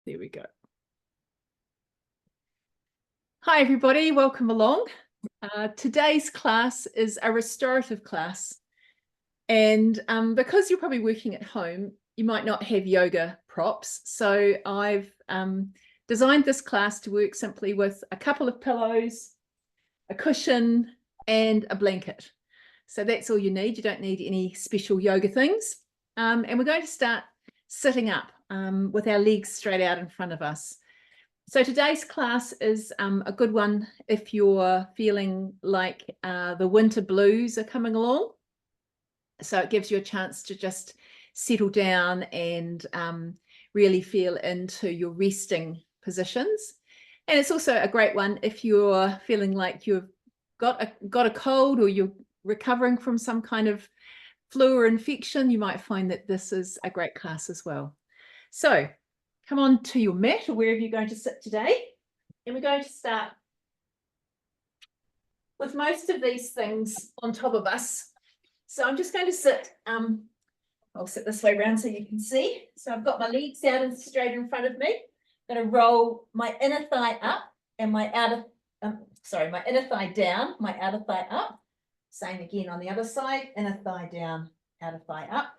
There we go. Hi, everybody. Welcome along. Today's class is a restorative class. And because you're probably working at home, you might not have yoga props. So I've designed this class to work simply with a couple of pillows, a cushion, and a blanket. So that's all you need. You don't need any special yoga things. And we're going to start sitting up with our legs straight out in front of us. So today's class is a good one if you're feeling like the winter blues are coming along. So it gives you a chance to just settle down and really feel into your resting positions. And it's also a great one if you're feeling like you've got a cold or you're recovering from some kind of flu or infection. You might find that this is a great class as well. So come on to your mat or wherever you're going to sit today. And we're going to start with most of these things on top of us. So I'm just going to sit, I'll sit this way around so you can see. So I've got my legs out and straight in front of me. I'm going to roll my inner thigh up and my outer, my inner thigh down, my outer thigh up. Same again on the other side, inner thigh down, outer thigh up.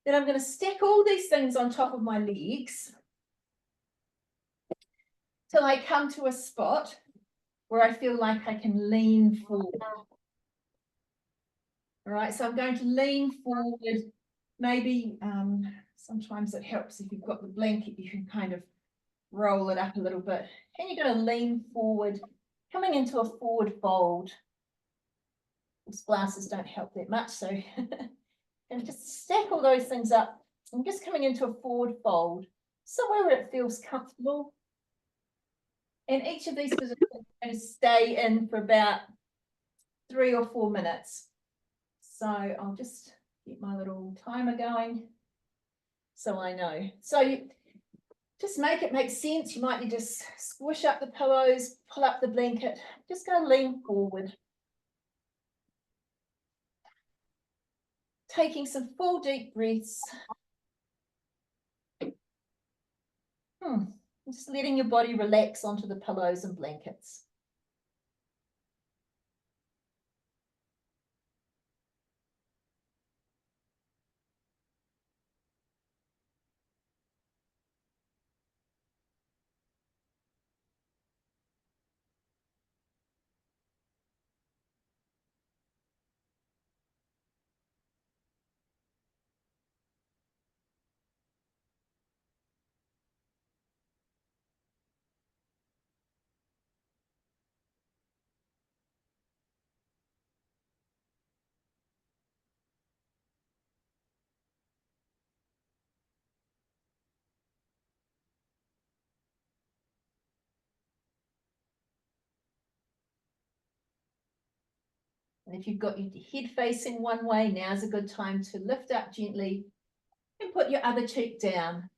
Then I'm going to stack all these things on top of my legs till I come to a spot where I feel like I can lean forward. All right, so I'm going to lean forward. Maybe sometimes it helps if you've got the blanket, you can kind of roll it up a little bit. And you're going to lean forward, coming into a forward fold. These glasses don't help that much, so and just stack all those things up. I'm just coming into a forward fold, somewhere where it feels comfortable. And each of these positions is going to stay in for about 3 or 4 minutes. So I'll just get my little timer going so I know. So you just make it make sense. You might need to squish up the pillows, pull up the blanket. Just go lean forward. Taking some full deep breaths. Just letting your body relax onto the pillows and blankets. And if you've got your head facing one way, now's a good time to lift up gently and put your other cheek down.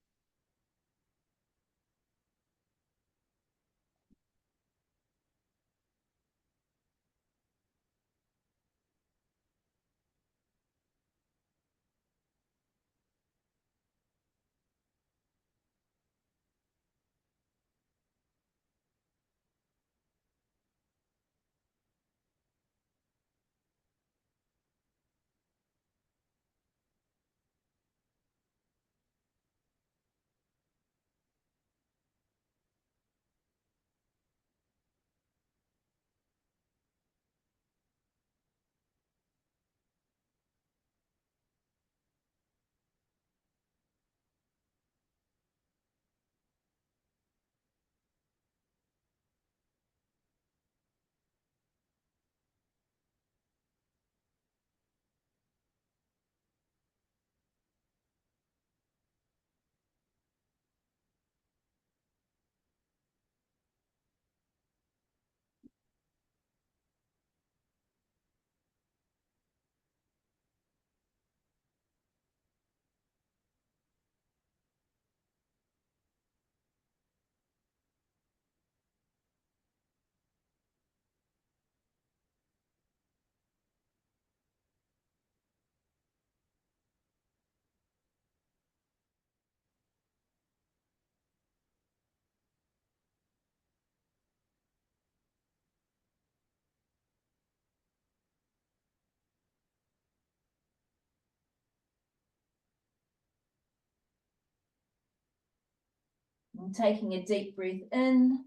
And taking a deep breath in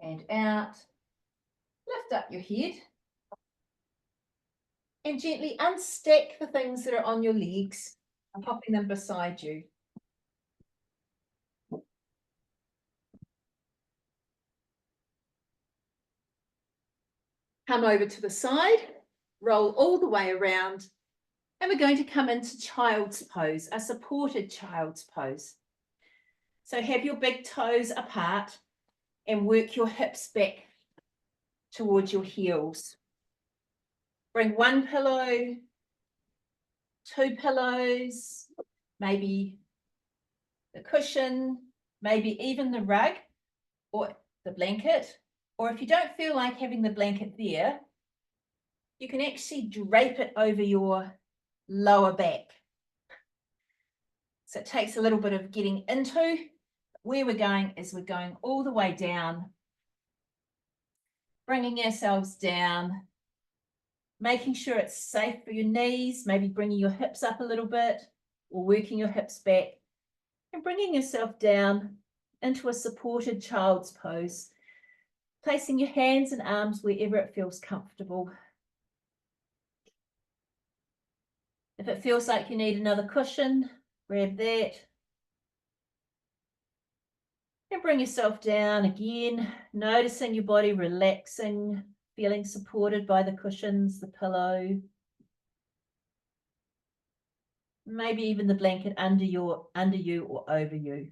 and out. Lift up your head and gently unstack the things that are on your legs, popping them beside you. Come over to the side, roll all the way around, and we're going to come into child's pose, a supported child's pose. So have your big toes apart and work your hips back towards your heels. Bring one pillow, two pillows, maybe the cushion, maybe even the rug or the blanket. Or if you don't feel like having the blanket there, you can actually drape it over your lower back. So it takes a little bit of getting into. Where we're going is we're going all the way down, bringing ourselves down, making sure it's safe for your knees, maybe bringing your hips up a little bit or working your hips back and bringing yourself down into a supported child's pose, placing your hands and arms wherever it feels comfortable. If it feels like you need another cushion, grab that. And bring yourself down again, noticing your body relaxing, feeling supported by the cushions, the pillow. Maybe even the blanket under you or over you.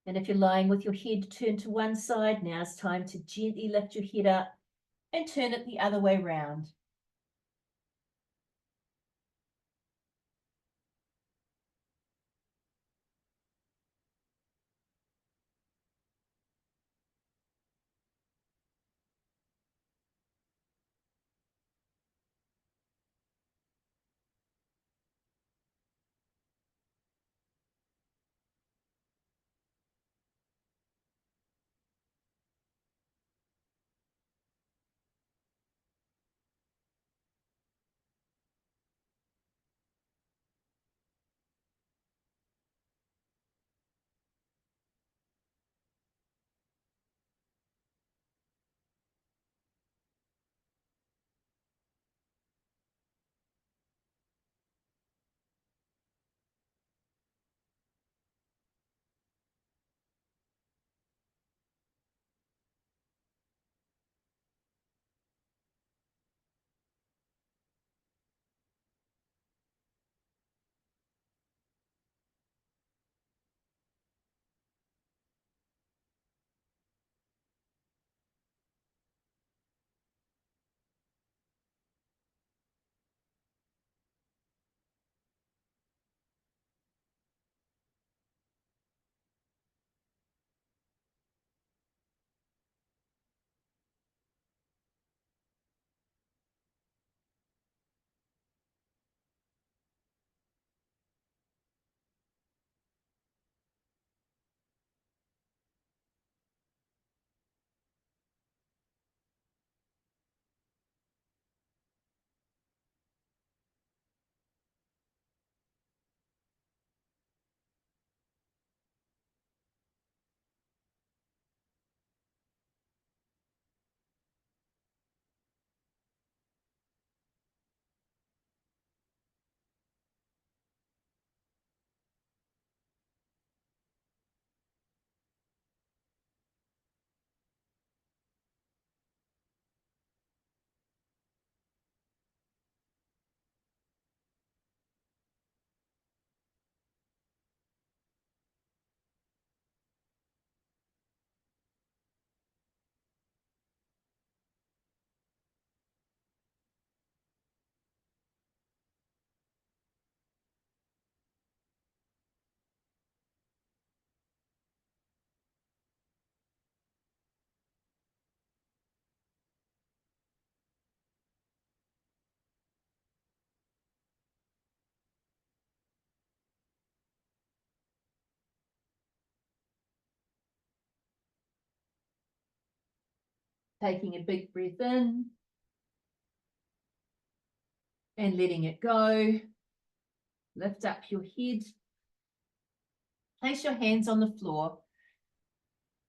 And if you're lying with your head turned to one side, now it's time to gently lift your head up and turn it the other way round. Taking a big breath in and letting it go. Lift up your head. Place your hands on the floor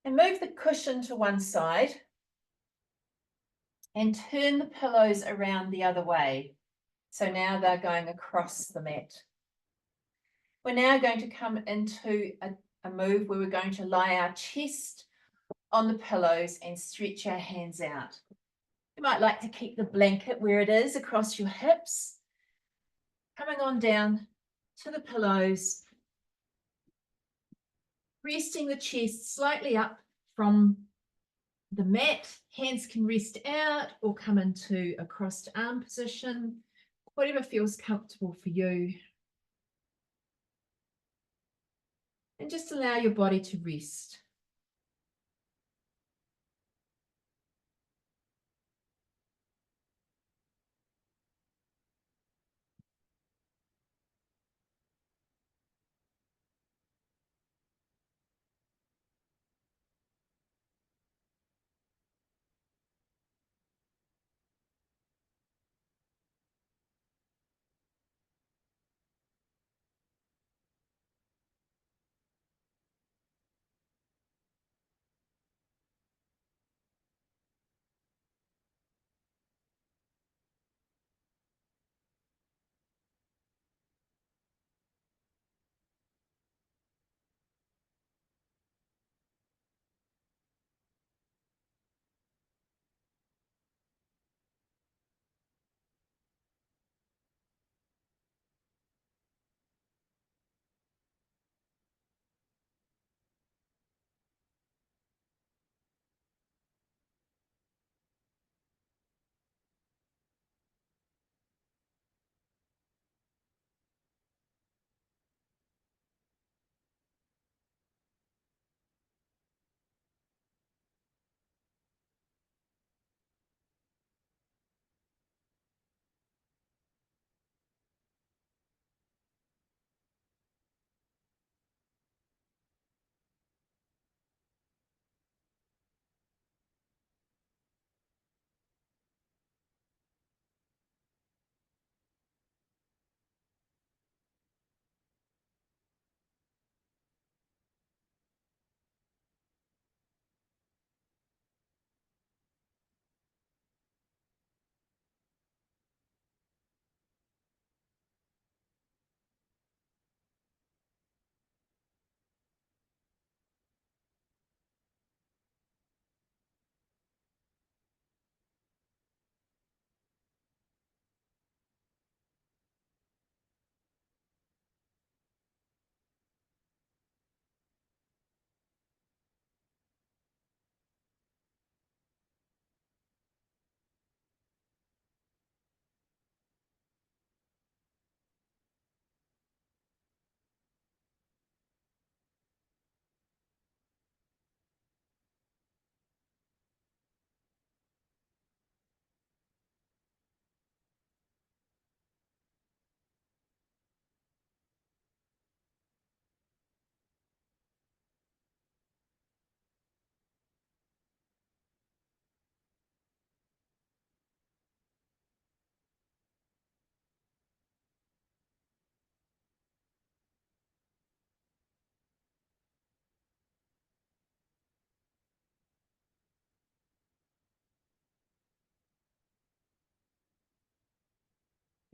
and move the cushion to one side and turn the pillows around the other way. So now they're going across the mat. We're now going to come into a move where we're going to lie our chest on the pillows and stretch our hands out. You might like to keep the blanket where it is across your hips, coming on down to the pillows, resting the chest slightly up from the mat. Hands can rest out or come into a crossed arm position, whatever feels comfortable for you. And just allow your body to rest.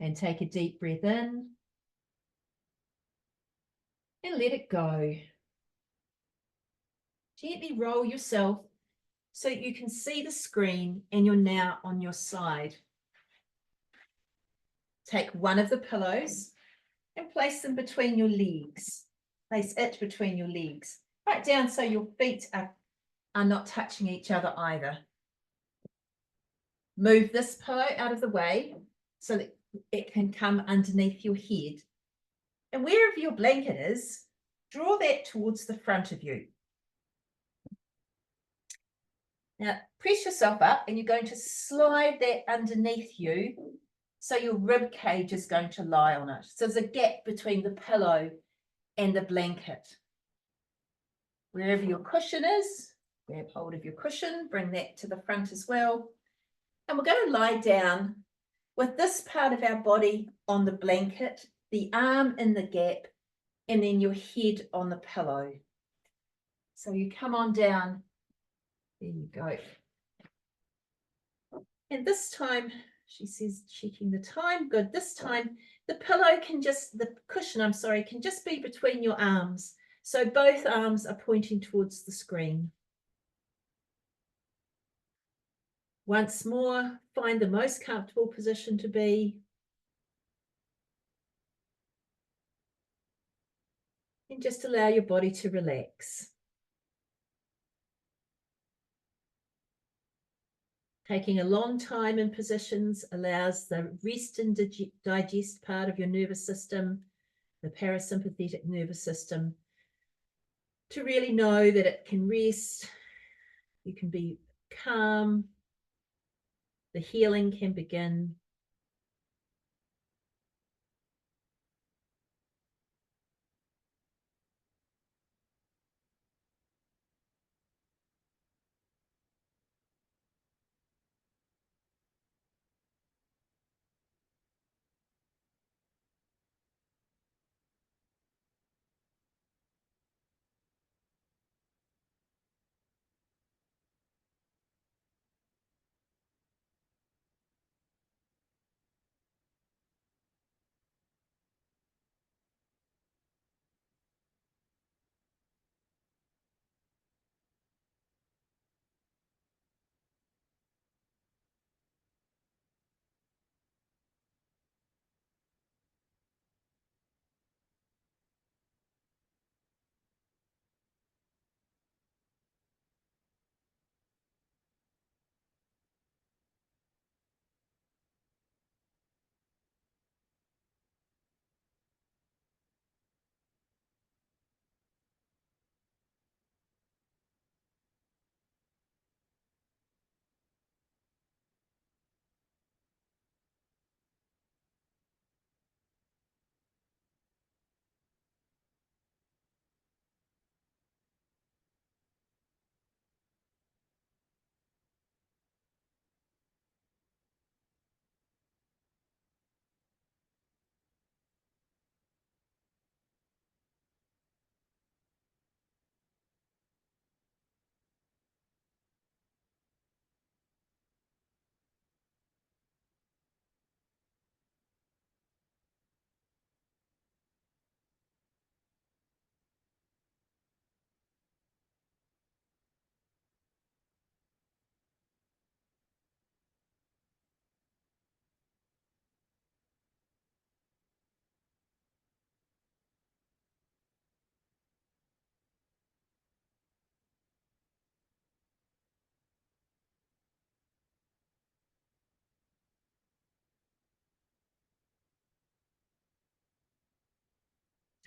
And take a deep breath in and let it go. Gently roll yourself so you can see the screen and you're now on your side. Take one of the pillows and place them between your legs. Place it between your legs, right down so your feet are not touching each other either. Move this pillow out of the way so that it can come underneath your head. And wherever your blanket is, draw that towards the front of you. Now, press yourself up and you're going to slide that underneath you so your rib cage is going to lie on it. So there's a gap between the pillow and the blanket. Wherever your cushion is, Grab hold of your cushion, bring that to the front as well. And we're going to lie down with this part of our body on the blanket, the arm in the gap, and then your head on the pillow. So you come on down. There you go. And this time, she says, checking the time. Good. This time, the cushion, I'm sorry, can just be between your arms. So both arms are pointing towards the screen. Once more, find the most comfortable position to be. And just allow your body to relax. Taking a long time in positions allows the rest and digest part of your nervous system, the parasympathetic nervous system, to really know that it can rest. You can be calm. The healing can begin.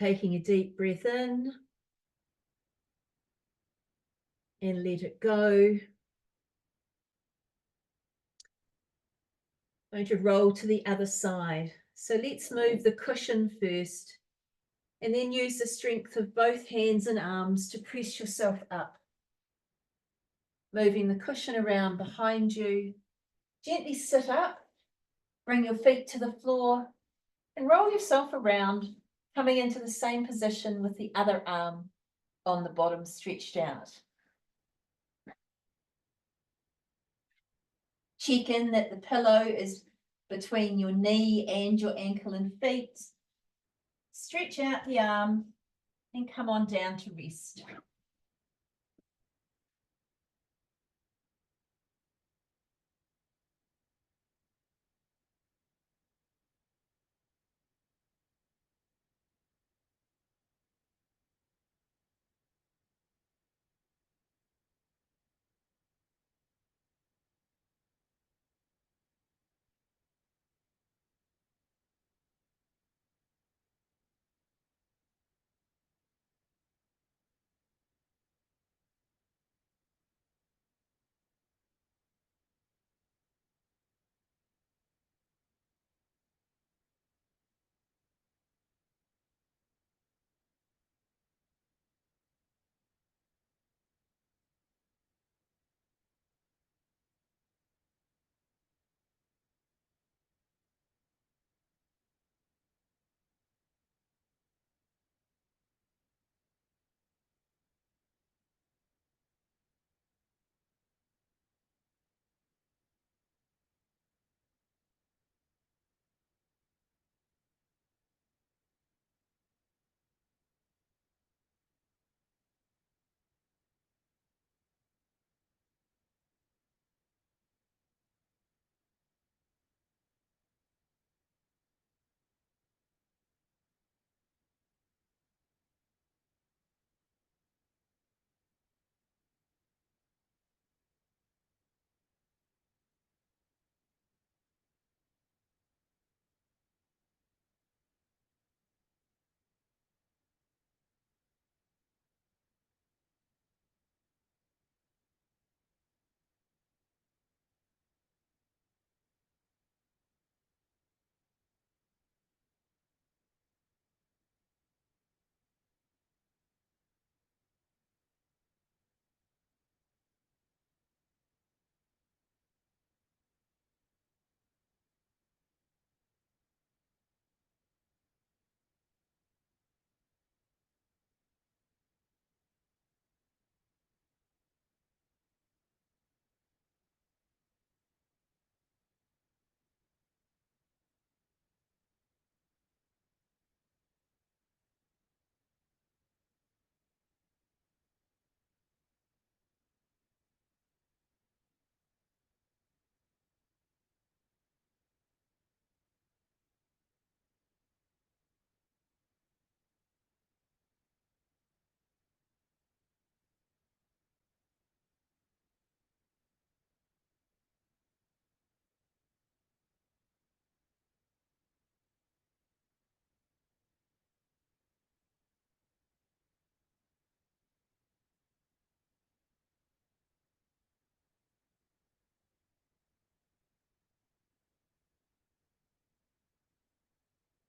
Taking a deep breath in and let it go. Going to roll to the other side. So let's move the cushion first and then use the strength of both hands and arms to press yourself up. Moving the cushion around behind you. Gently sit up, bring your feet to the floor and roll yourself around, coming into the same position with the other arm on the bottom stretched out. Check in that the pillow is between your knee and your ankle and feet. Stretch out the arm and come on down to rest.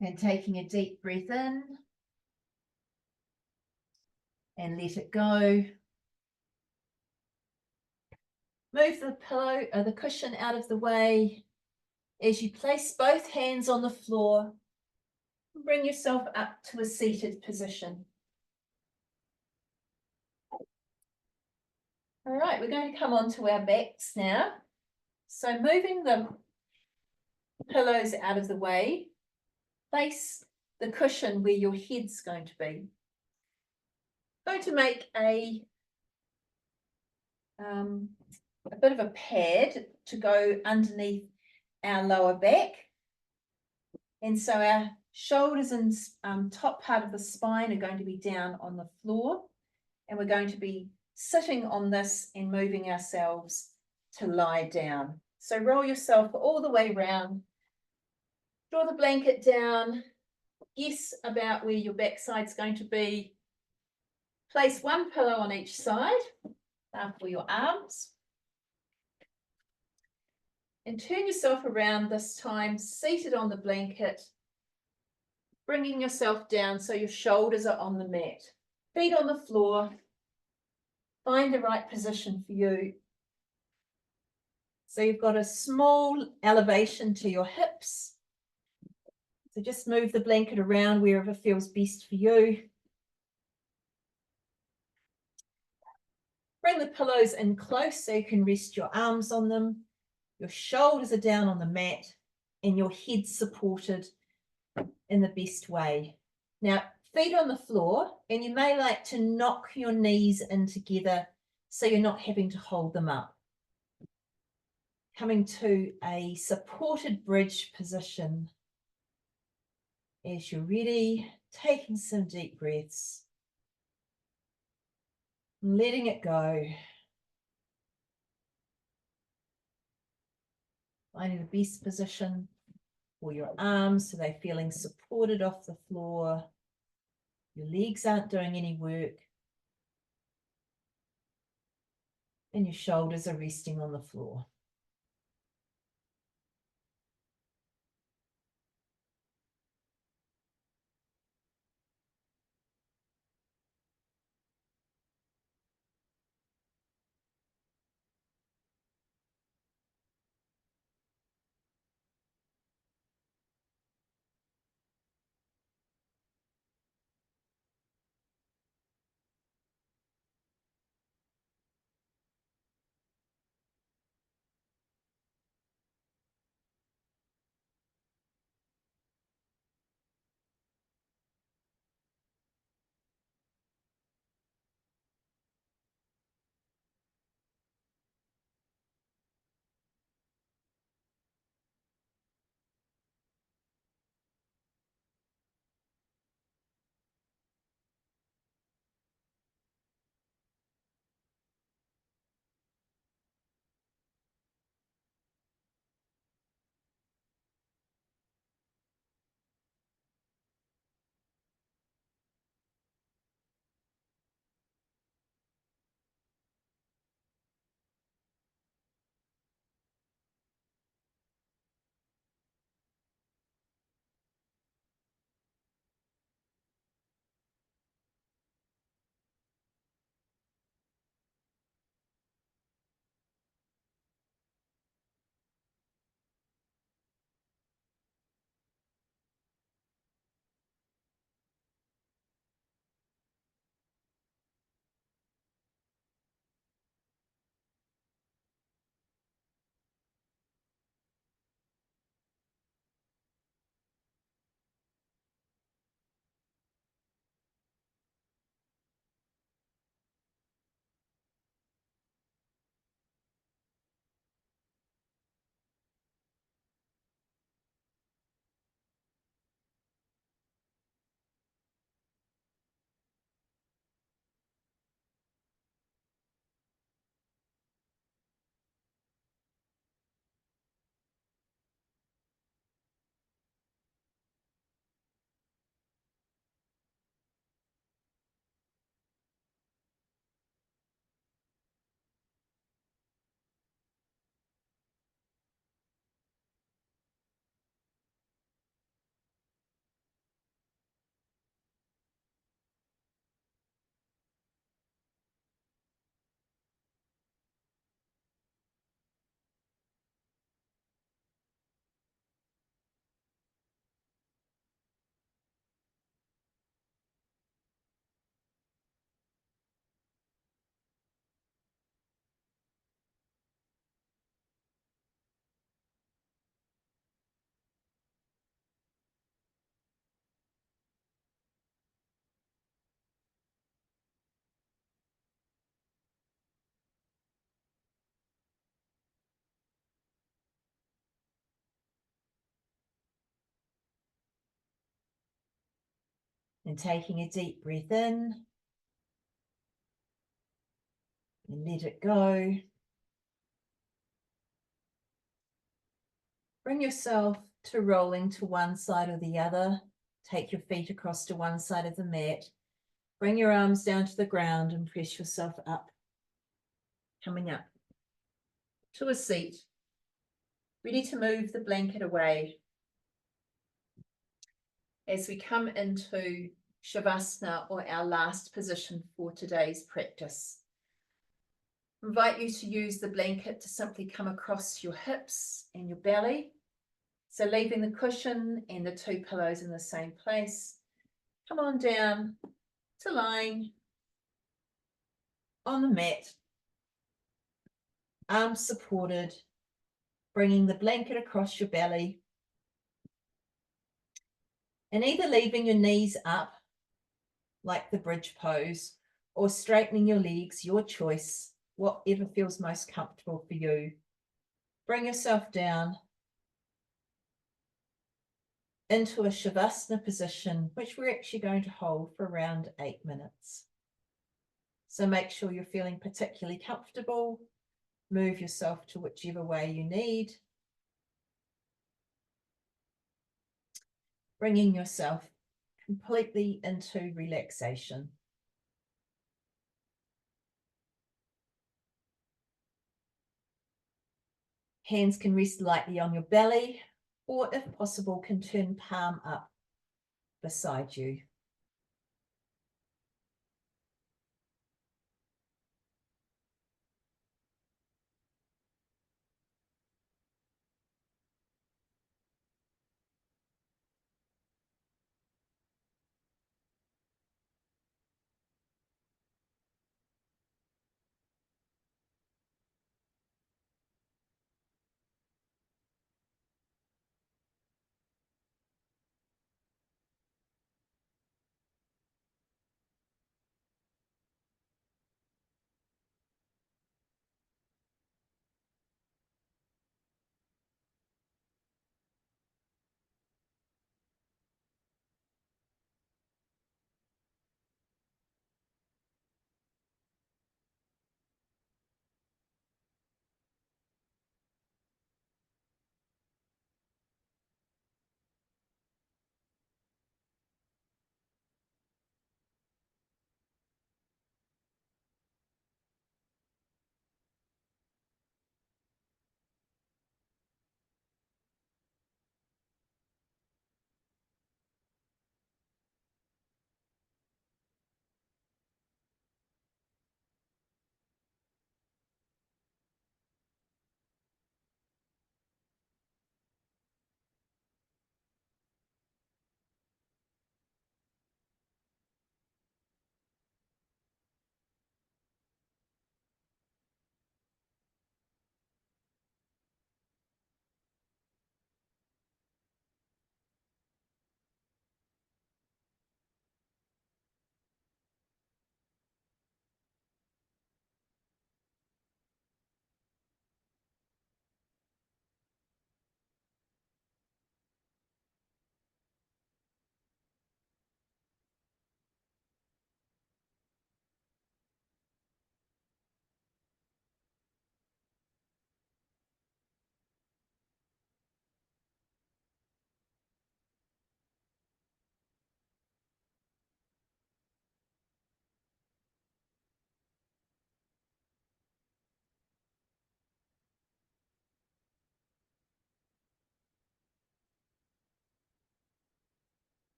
And taking a deep breath in and let it go. Move the pillow or the cushion out of the way as you place both hands on the floor. Bring yourself up to a seated position. All right, we're going to come onto our backs now. So moving the pillows out of the way, place the cushion where your head's going to be. Going to make a bit of a pad to go underneath our lower back. And so our shoulders and top part of the spine are going to be down on the floor. And we're going to be sitting on this and moving ourselves to lie down. So roll yourself all the way around. Draw the blanket down. Guess about where your backside's going to be. Place one pillow on each side for your arms. And turn yourself around this time, seated on the blanket, bringing yourself down so your shoulders are on the mat. Feet on the floor. Find the right position for you. So you've got a small elevation to your hips. So just move the blanket around wherever feels best for you. Bring the pillows in close so you can rest your arms on them. Your shoulders are down on the mat and your head supported in the best way. Now, feet on the floor, and you may like to knock your knees in together so you're not having to hold them up. Coming to a supported bridge position. As you're ready, taking some deep breaths, letting it go. Finding the best position for your arms so they're feeling supported off the floor. Your legs aren't doing any work. And your shoulders are resting on the floor. And taking a deep breath in and let it go. Bring yourself to rolling to one side or the other. Take your feet across to one side of the mat. Bring your arms down to the ground and press yourself up. Coming up to a seat. Ready to move the blanket away. As we come into Shavasana, or our last position for today's practice. I invite you to use the blanket to simply come across your hips and your belly. So leaving the cushion and the two pillows in the same place. Come on down to lying on the mat, arms supported, bringing the blanket across your belly, and either leaving your knees up like the bridge pose or straightening your legs, your choice, whatever feels most comfortable for you. Bring yourself down into a Shavasana position, which we're actually going to hold for around 8 minutes. So make sure you're feeling particularly comfortable. Move yourself to whichever way you need. Bringing yourself completely into relaxation. Hands can rest lightly on your belly, or if possible, can turn palm up beside you.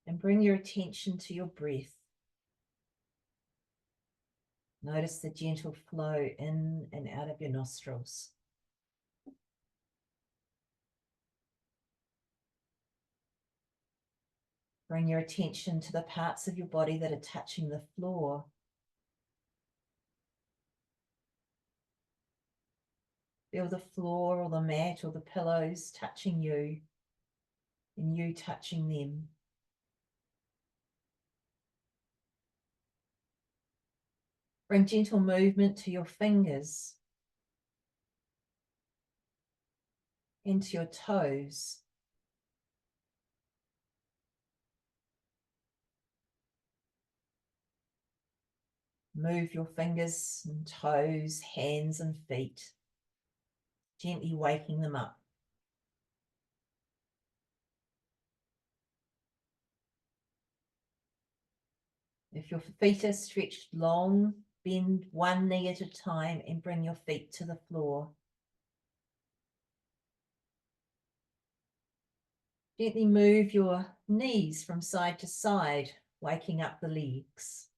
And bring your attention to your breath. Notice the gentle flow in and out of your nostrils. Bring your attention to the parts of your body that are touching the floor. Feel the floor or the mat or the pillows touching you and you touching them. Bring gentle movement to your fingers and to your toes. Move your fingers and toes, hands and feet, gently waking them up. If your feet are stretched long, bend one knee at a time and bring your feet to the floor. Gently move your knees from side to side, waking up the legs.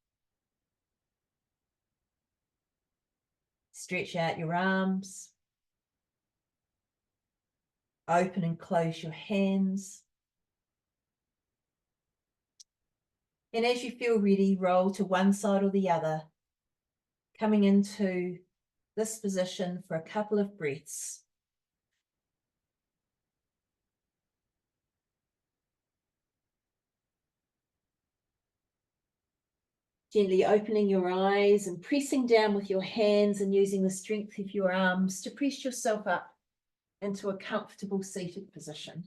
Stretch out your arms. Open and close your hands. And as you feel ready, roll to one side or the other, coming into this position for a couple of breaths. Gently opening your eyes and pressing down with your hands and using the strength of your arms to press yourself up into a comfortable seated position.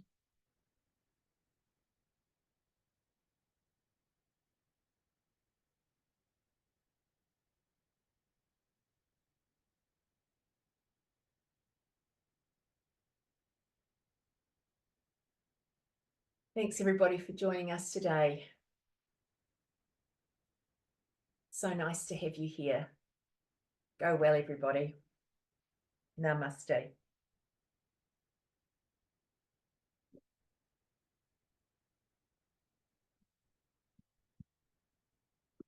Thanks everybody for joining us today. So nice to have you here. Go well, everybody. Namaste.